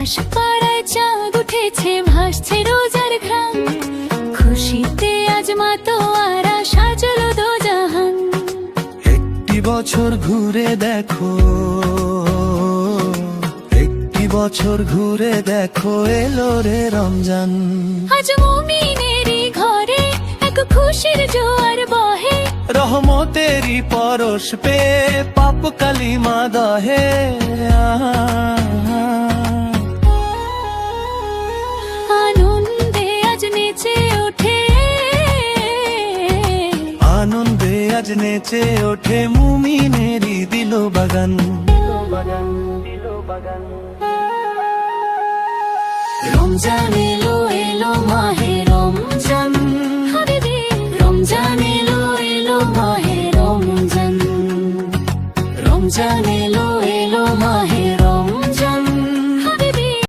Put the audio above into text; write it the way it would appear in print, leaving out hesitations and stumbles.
পাড়ায় চাঁদ উঠেছে, ভাসছে রোজার ঘ্রাণ, খুশিতে আজ মাতোয়ারা সাজলো দোজাহান। একটি বছর ঘুরে দেখো, একটি বছর ঘুরে দেখো, এলো রে রমজান। আজ মুমিনেরই ঘরে এক খুশির জোয়ার বহে, রহমতেরই পরশ পে পাপ কালিমা দহে। আনন্দে আজ নেচে ওঠে, আনন্দে আজ নেচে ওঠে, মুমিনেরই দিল বাগান। রমজান